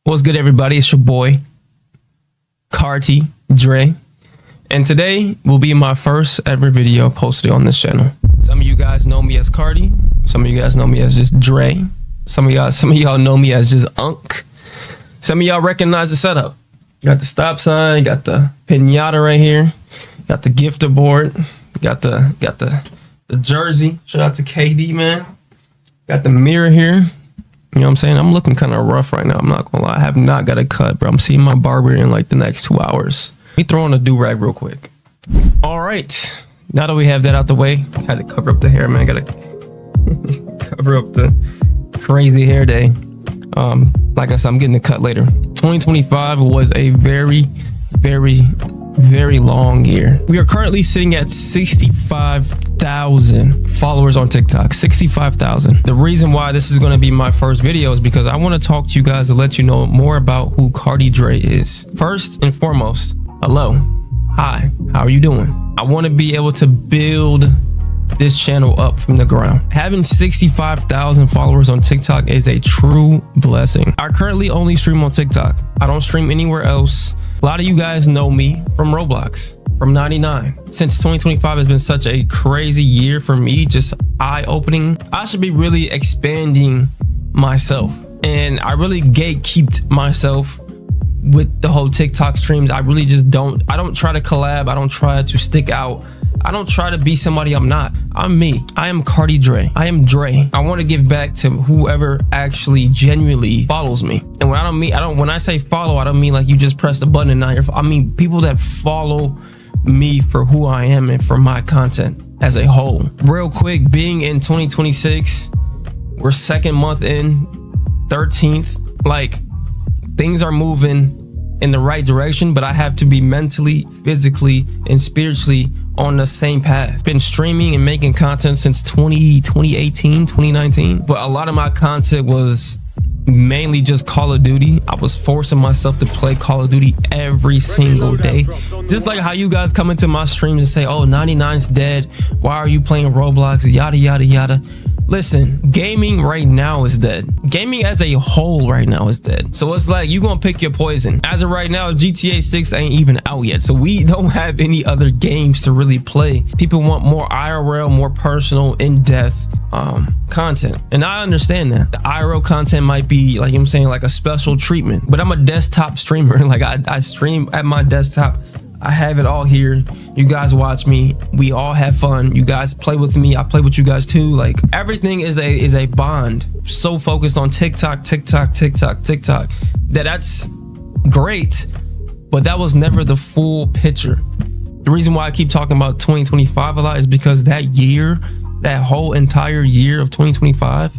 What's good, everybody? It's your boy Kartidre, and today will be my first ever video posted on this channel. Some of you guys know me as Cardi, some of you guys know me as just Dre, some of y'all know me as just Unk. Some of y'all recognize the setup. You got the stop sign, you got the pinata right here, you got the gifter board, you got the jersey. Shout out to KD, man. Got the mirror here. You know what I'm saying? I'm looking kind of rough right now. I'm not gonna lie. I have not got a cut, bro. I'm seeing my barber in like the next 2 hours. Let me throw on a do-rag real quick. All right. Now that we have that out the way, had to cover up the hair, man. Gotta cover up the crazy hair day. Like I said, I'm getting the cut later. 2025 was a very long year. We are currently sitting at 65,000 followers on TikTok. 65,000. The reason why this is going to be my first video is because I want to talk to you guys to let you know more about who Kartidre is. First and foremost, hello, hi, how are you doing? I want to be able to build this channel up from the ground. Having 65,000 followers on TikTok is a true blessing. I currently only stream on TikTok. I don't stream anywhere else. A lot of you guys know me from Roblox, from 99. Since 2025 has been such a crazy year for me, just eye-opening. I should be really expanding myself, and I really gatekeeped myself with the whole TikTok streams. I really just don't try to collab. I don't try to stick out. I don't try to be somebody I'm not. I'm me. I am Kartidre. I am Dre. I want to give back to whoever actually genuinely follows me. And when I say follow, I don't mean like you just press the button and now you're, I mean people that follow me for who I am and for my content as a whole. Real quick, being in 2026, we're second month in, 13th, like things are moving in the right direction, but I have to be mentally, physically, and spiritually on the same path. Been streaming and making content since 2018, 2019, but a lot of my content was mainly just Call of Duty. I was forcing myself to play Call of Duty every single day. Just like how you guys come into my streams and say, oh, 99's dead. Why are you playing Roblox? Yada, yada, yada. Listen, gaming right now is dead. Gaming as a whole right now is dead. So it's like you gonna pick your poison. As of right now, GTA 6 ain't even out yet. So we don't have any other games to really play. People want more IRL, more personal, in-depth content. And I understand that. The IRL content might be, like, you know what I'm saying, like a special treatment. But I'm a desktop streamer. Like I stream at my desktop. I have it all here. You guys watch me. We all have fun. You guys play with me. I play with you guys too. Like everything is a bond. So focused on TikTok that's great, but that was never the full picture. The reason why I keep talking about 2025 a lot is because that year, that whole entire year of 2025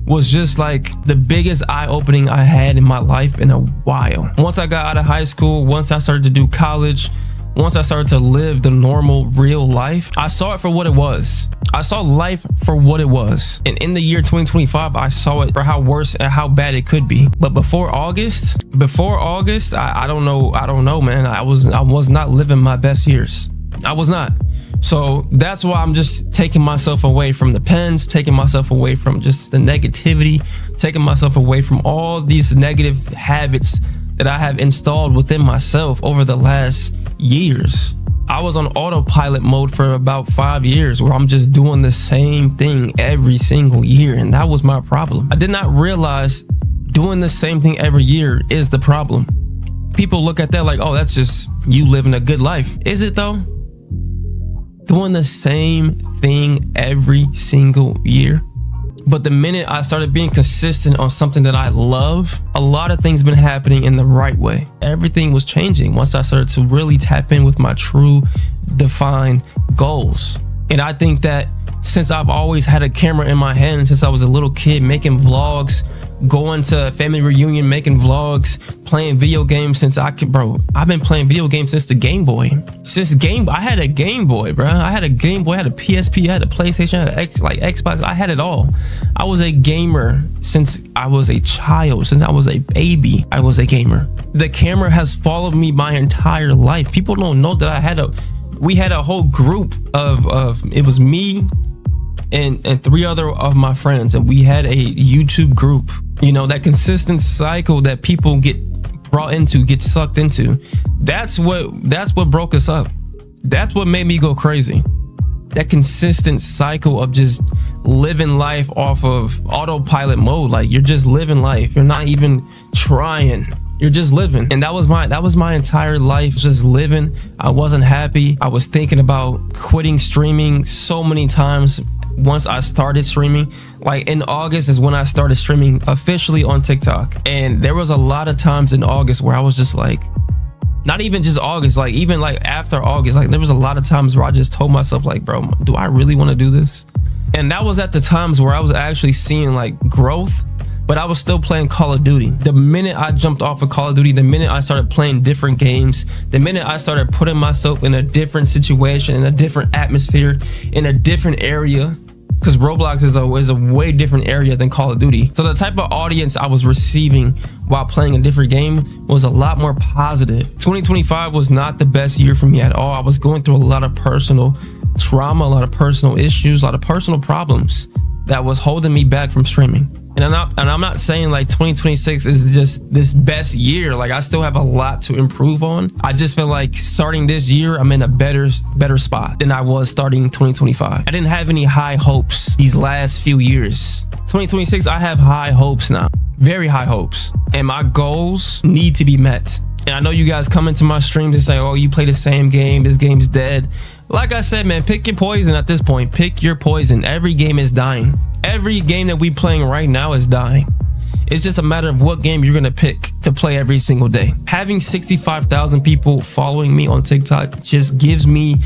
was just like the biggest eye-opening I had in my life in a while. Once I got out of high school, once I started to do college, once I started to live the normal real life, I saw it for what it was. I saw life for what it was. And in the year 2025, I saw it for how worse and how bad it could be. But before August, I don't know, man. I was not living my best years. I was not. So that's why I'm just taking myself away from the pens, taking myself away from just the negativity, taking myself away from all these negative habits that I have installed within myself over the last years. I was on autopilot mode for about 5 years where I'm just doing the same thing every single year. And that was my problem. I did not realize doing the same thing every year is the problem. People look at that like, oh, that's just you living a good life. Is it though? Doing the same thing every single year. But the minute I started being consistent on something that I love, a lot of things been happening in the right way. Everything was changing once I started to really tap in with my true defined goals. And I think that since I've always had a camera in my hand since I was a little kid, making vlogs, going to family reunion, making vlogs, playing video games since I've been playing video games since the Game Boy. I had a Game Boy, bro. I had a Game Boy, I had a PSP, I had a PlayStation, I had Xbox. I had it all. I was a gamer since I was a child. Since I was a baby, I was a gamer. The camera has followed me my entire life. People don't know that we had a whole group of it was me, and 3 other of my friends, and we had a YouTube group. You know, that consistent cycle that people get brought into, get sucked into. That's what broke us up. That's what made me go crazy. That consistent cycle of just living life off of autopilot mode. Like, you're just living life. You're not even trying. You're just living. And that was my entire life, just living. I wasn't happy. I was thinking about quitting streaming so many times once I started streaming. Like, in August is when I started streaming officially on TikTok. And there was a lot of times in August where I was just like, not even just August, like even like after August, like there was a lot of times where I just told myself like, bro, do I really want to do this? And that was at the times where I was actually seeing like growth, but I was still playing Call of Duty. The minute I jumped off of Call of Duty, the minute I started playing different games, the minute I started putting myself in a different situation, in a different atmosphere, in a different area, because Roblox is a way different area than Call of Duty. So the type of audience I was receiving while playing a different game was a lot more positive. 2025 was not the best year for me at all. I was going through a lot of personal trauma, a lot of personal issues, a lot of personal problems that was holding me back from streaming. And I'm not saying like 2026 is just this best year. Like, I still have a lot to improve on. I just feel like starting this year, I'm in a better spot than I was starting 2025. I didn't have any high hopes these last few years. 2026, I have high hopes now, very high hopes, and my goals need to be met. And I know you guys come into my streams and say, oh, you play the same game, this game's dead. Like I said, man, pick your poison at this point. Pick your poison. Every game is dying. Every game that we playing right now is dying. It's just a matter of what game you're gonna pick to play every single day. Having 65,000 people following me on TikTok just gives me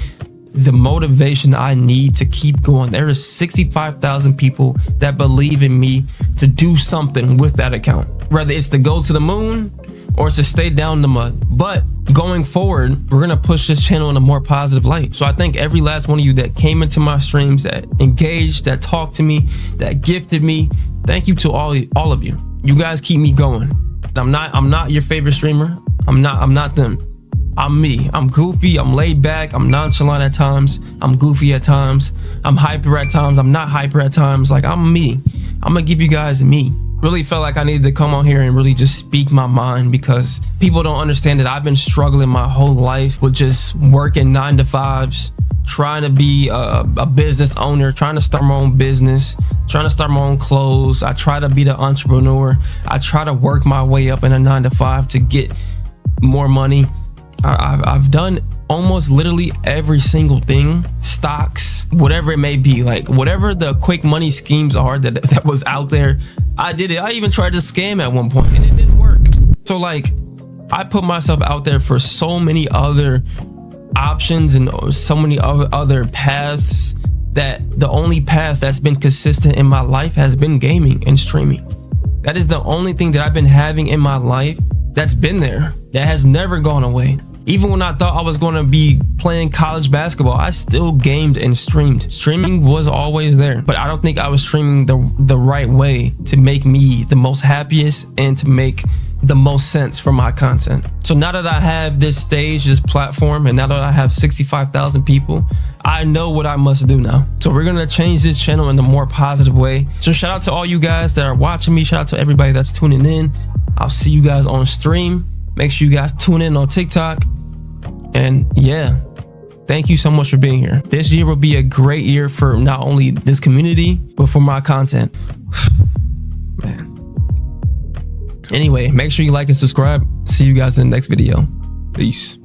the motivation I need to keep going. There is 65,000 people that believe in me to do something with that account, whether it's to go to the moon or to stay down in the mud. But going forward, we're gonna push this channel in a more positive light. So I thank every last one of you that came into my streams, that engaged, that talked to me, that gifted me. Thank you to all of you. You guys keep me going. I'm not your favorite streamer. I'm not them. I'm me. I'm goofy. I'm laid back. I'm nonchalant at times. I'm goofy at times. I'm hyper at times. I'm not hyper at times. Like, I'm me. I'm gonna give you guys me. Really felt like I needed to come on here and really just speak my mind, because people don't understand that I've been struggling my whole life with just working 9 to 5s, trying to be a business owner, trying to start my own business, trying to start my own clothes. I try to be the entrepreneur. I try to work my way up in a 9 to 5 to get more money. I've done almost literally every single thing, stocks, whatever it may be, like whatever the quick money schemes are that was out there, I did it. I even tried to scam at one point and it didn't work. So like, I put myself out there for so many other options and so many other paths, that the only path that's been consistent in my life has been gaming and streaming. That is the only thing that I've been having in my life that's been there, that has never gone away. Even when I thought I was going to be playing college basketball, I still gamed and streamed. Streaming was always there, but I don't think I was streaming the right way to make me the most happiest and to make the most sense for my content. So now that I have this stage, this platform, and now that I have 65,000 people, I know what I must do now. So we're going to change this channel in a more positive way. So shout out to all you guys that are watching me. Shout out to everybody that's tuning in. I'll see you guys on stream. Make sure you guys tune in on TikTok. And yeah, thank you so much for being here. This year will be a great year for not only this community, but for my content. Man. Anyway, make sure you like and subscribe. See you guys in the next video. Peace.